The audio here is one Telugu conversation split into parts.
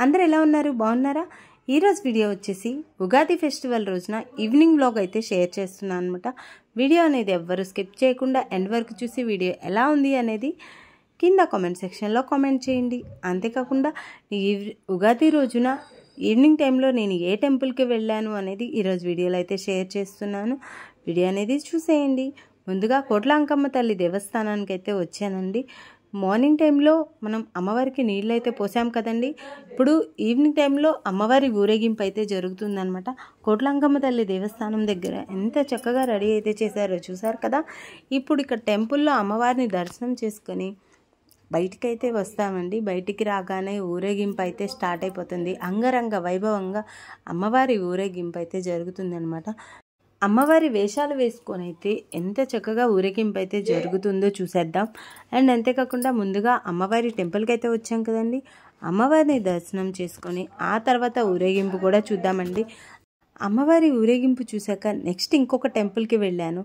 అందరూ ఎలా ఉన్నారు? బాగున్నారా? ఈరోజు వీడియో వచ్చేసి ఉగాది ఫెస్టివల్ రోజున ఈవినింగ్ వ్లాగ్ అయితే షేర్ చేస్తున్నాను అనమాట. వీడియో అనేది ఎవ్వరు స్కిప్ చేయకుండా ఎండ్ వరకు చూసి వీడియో ఎలా ఉంది అనేది కింద కామెంట్ సెక్షన్లో కామెంట్ చేయండి. అంతేకాకుండా ఈ ఉగాది రోజున ఈవినింగ్ టైంలో నేను ఏ టెంపుల్కి వెళ్ళాను అనేది ఈరోజు వీడియోలో అయితే షేర్ చేస్తున్నాను. వీడియో అనేది చూసేయండి. ముందుగా కోట్ల అంకమ్మ తల్లి దేవస్థానానికి అయితే వచ్చానండి. మార్నింగ్ టైంలో మనం అమ్మవారికి నీళ్ళు అయితే పోసాం కదండి. ఇప్పుడు ఈవినింగ్ టైంలో అమ్మవారి ఊరేగింపు అయితే జరుగుతుందనమాట. కోట్ల అంకమ్మ తల్లి దేవస్థానం దగ్గర ఎంత చక్కగా రెడీ అయితే చేశారో చూసారు కదా. ఇప్పుడు ఇక్కడ టెంపుల్లో అమ్మవారిని దర్శనం చేసుకొని బయటికైతే వస్తామండి. బయటికి రాగానే ఊరేగింపు అయితే స్టార్ట్ అయిపోతుంది. అంగరంగ వైభవంగా అమ్మవారి ఊరేగింపు అయితే జరుగుతుందనమాట. అమ్మవారి వేషాలు వేసుకొని అయితే ఎంత చక్కగా ఊరేగింపు అయితే జరుగుతుందో చూసేద్దాం. అండ్ అంతేకాకుండా ముందుగా అమ్మవారి టెంపుల్కి అయితే వచ్చాం కదండి. అమ్మవారిని దర్శనం చేసుకొని ఆ తర్వాత ఊరేగింపు కూడా చూద్దామండి. అమ్మవారి ఊరేగింపు చూశాక నెక్స్ట్ ఇంకొక టెంపుల్కి వెళ్ళాను.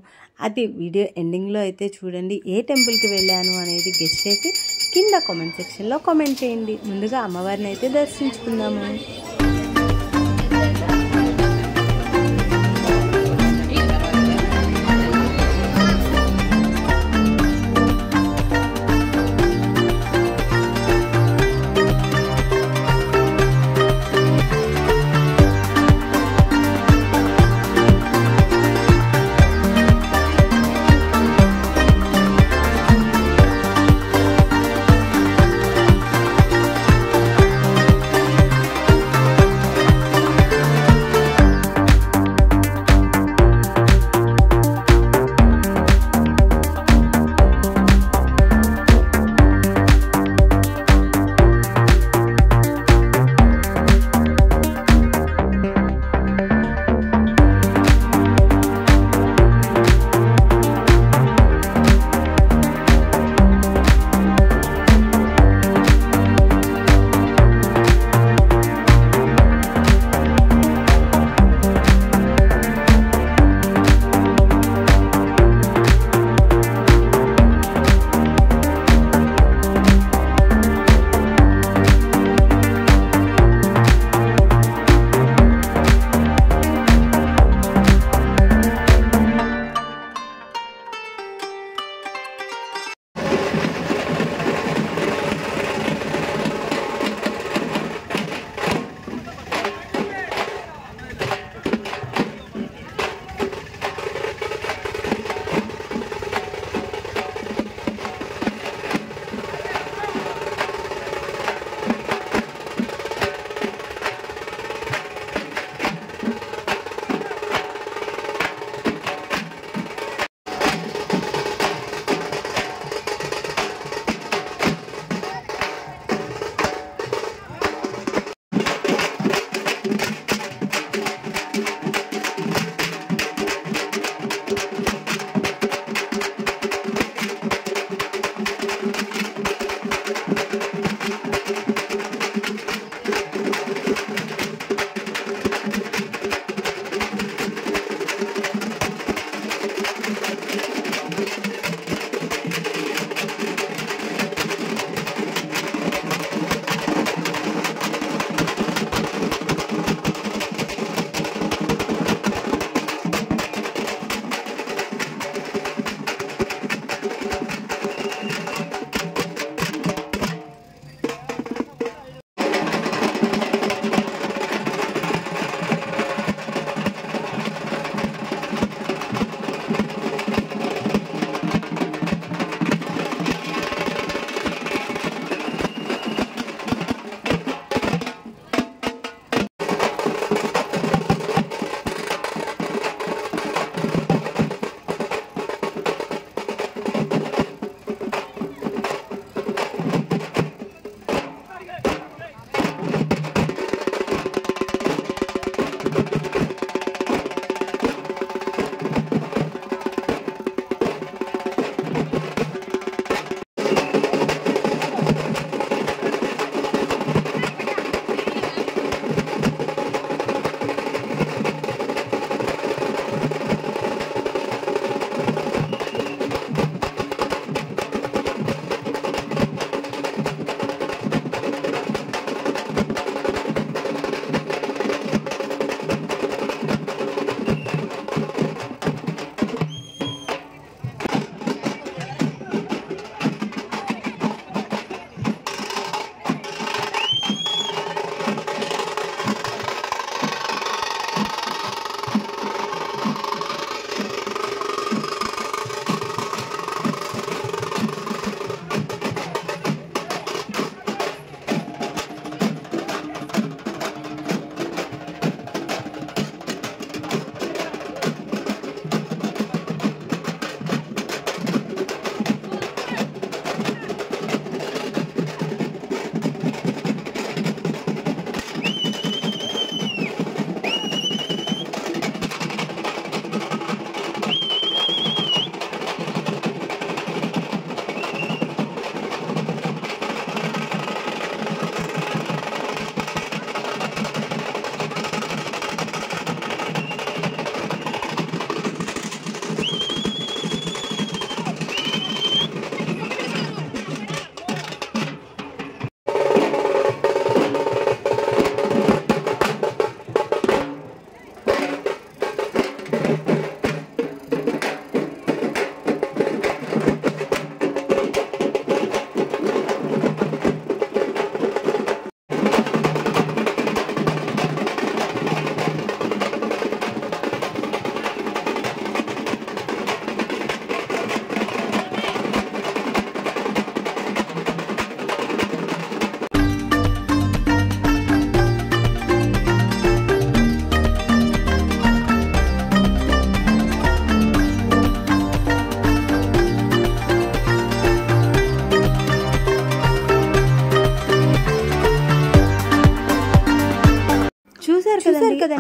అది వీడియో ఎండింగ్లో అయితే చూడండి. ఏ టెంపుల్కి వెళ్ళాను అనేది గెస్ చేసి కింద కామెంట్ సెక్షన్లో కామెంట్ చేయండి. ముందుగా అమ్మవారిని అయితే దర్శించుకుందాము.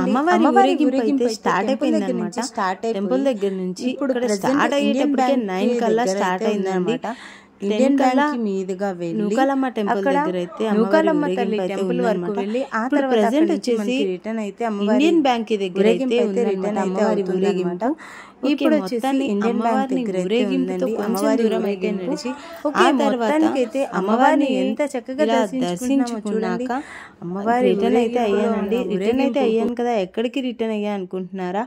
అమ్మవారి ఊరేగింపు స్టార్ట్ అయిపోయింది అనమాట. టెంపుల్ దగ్గర నుంచి ఇప్పుడు స్టార్ట్ అయ్యేటప్పటికే 9 కల్లా స్టార్ట్ అయిందన్నమాట. ఇండియన్ బ్యాంక్ మీదుగా వెళ్ళి నూకాలమ్మ టెంపుల్ దగ్గర అయితే నూకాలమ్మ తల్లి టెంపుల్ వరకు వెళ్ళి ఆ తర్వాత ప్రెజెంట్ వచ్చేసి రిటర్న్ అయితే ఇండియన్ బ్యాంక్ దగ్గర అయితే రిటర్న్ అమ్మవారి ఊరేగింపు. ఇప్పుడు వచ్చేసి ఇండియన్ బ్యాంక్ దగ్గర ఊరేగింపుతో కొంచెం దూరం అయితే నడిచి ఆ తర్వాత అయితే అమ్మవారిని ఎంత చక్కగా దర్శించుకున్నాక అమ్మవారి రిటర్న్ అయితే అయ్యానండి. రిటర్న్ అయితే అయ్యాను కదా, ఎక్కడికి రిటర్న్ అయ్యా అనుకుంటున్నారా?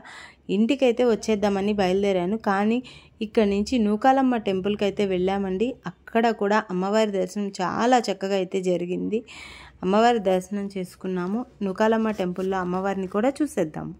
ఇంటికైతే వచ్చేద్దామని బయలుదేరాను. కానీ ఇక్కడ నుంచి నూకాలమ్మ టెంపుల్కి అయితే వెళ్ళామండి. అక్కడ కూడా అమ్మవారి దర్శనం చాలా చక్కగా అయితే జరిగింది. అమ్మవారి దర్శనం చేసుకున్నాము. నూకాలమ్మ టెంపుల్లో అమ్మవారిని కూడా చూసేద్దాము.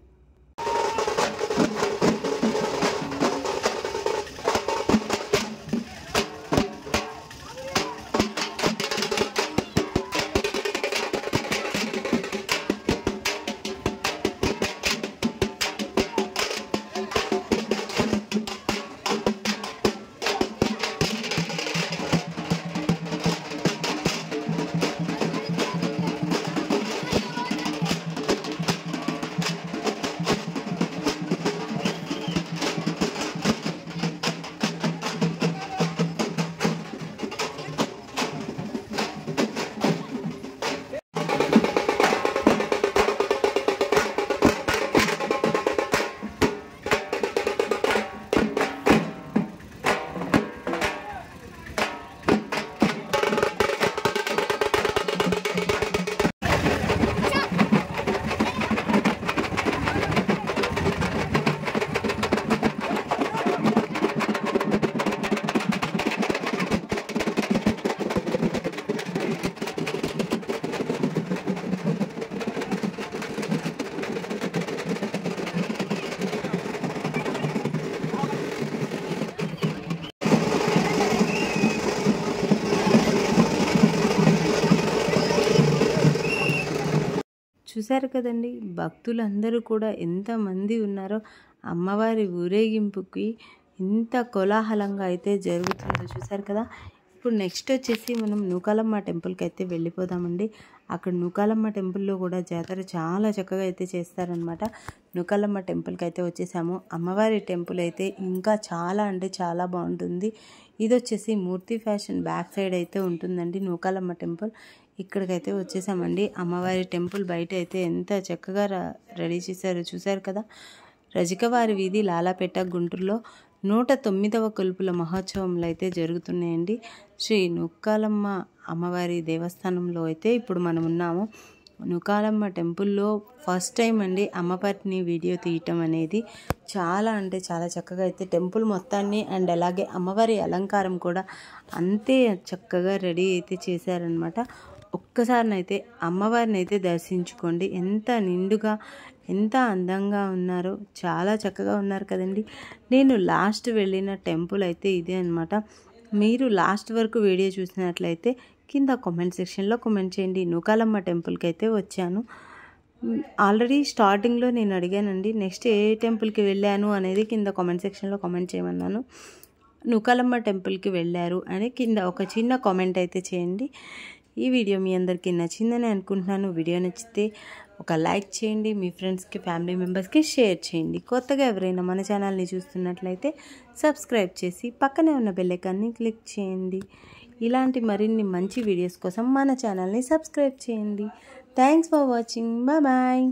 చూశారు కదండి, భక్తులందరూ కూడా ఎంతమంది ఉన్నారో. అమ్మవారి ఊరేగింపుకి ఇంత కోలాహలంగా అయితే జరుగుతుందో చూశారు కదా. ఇప్పుడు నెక్స్ట్ వచ్చేసి మనం నూకాలమ్మ టెంపుల్కి అయితే వెళ్ళిపోదామండి. అక్కడ నూకాలమ్మ టెంపుల్లో కూడా జాతర చాలా చక్కగా అయితే చేస్తారనమాట. నూకాలమ్మ టెంపుల్కి అయితే వచ్చేసాము. అమ్మవారి టెంపుల్ అయితే ఇంకా చాలా అంటే చాలా బాగుంటుంది. ఇది వచ్చేసి మూర్తి ఫ్యాషన్ బ్యాక్ సైడ్ అయితే ఉంటుందండి నూకాలమ్మ టెంపుల్. ఇక్కడికైతే వచ్చేసామండి. అమ్మవారి టెంపుల్ బయట అయితే ఎంత చక్కగా రెడీ చేశారో చూశారు కదా. రజికవారి వీధి లాలాపేట గుంటూరులో 109వ కొలుపుల మహోత్సవంలో అయితే జరుగుతున్నాయండి. శ్రీ నూకాలమ్మ అమ్మవారి దేవస్థానంలో అయితే ఇప్పుడు మనం ఉన్నాము. నూకాలమ్మ టెంపుల్లో ఫస్ట్ టైం అండి అమ్మవారిని వీడియో తీయటం అనేది. చాలా అంటే చాలా చక్కగా అయితే టెంపుల్ మొత్తాన్ని అండ్ అలాగే అమ్మవారి అలంకారం కూడా అంతే చక్కగా రెడీ అయితే చేశారనమాట. ఒక్కసారినైతే అమ్మవారిని అయితే దర్శించుకోండి. ఎంత నిండుగా ఎంత అందంగా ఉన్నారో, చాలా చక్కగా ఉన్నారు కదండి. నేను లాస్ట్ వెళ్ళిన టెంపుల్ అయితే ఇదే అనమాట. మీరు లాస్ట్ వరకు వీడియో చూసినట్లయితే కింద కామెంట్ సెక్షన్లో కామెంట్ చేయండి. నూకాలమ్మ టెంపుల్కి అయితే వచ్చాను. ఆల్రెడీ స్టార్టింగ్లో నేను అడిగానండి నెక్స్ట్ ఏ టెంపుల్కి వెళ్ళాను అనేది కింద కామెంట్ సెక్షన్లో కామెంట్ చేయమన్నాను. నూకాలమ్మ టెంపుల్కి వెళ్ళారు అని కింద ఒక చిన్న కామెంట్ అయితే చేయండి. ఈ వీడియో మీ అందరికీ నచ్చిందని అనుకుంటున్నాను. వీడియో నచ్చితే ఒక లైక్ చేయండి, మీ ఫ్రెండ్స్కి ఫ్యామిలీ మెంబర్స్కి షేర్ చేయండి. కొత్తగా ఎవరైనా మన ఛానల్ని చూస్తున్నట్లయితే సబ్స్క్రైబ్ చేసి పక్కనే ఉన్న బెల్ ఐకాన్ని క్లిక్ చేయండి. ఇలాంటి మరిన్ని మంచి వీడియోస్ కోసం మన ఛానల్ని సబ్స్క్రైబ్ చేయండి. Thanks for watching. Bye bye.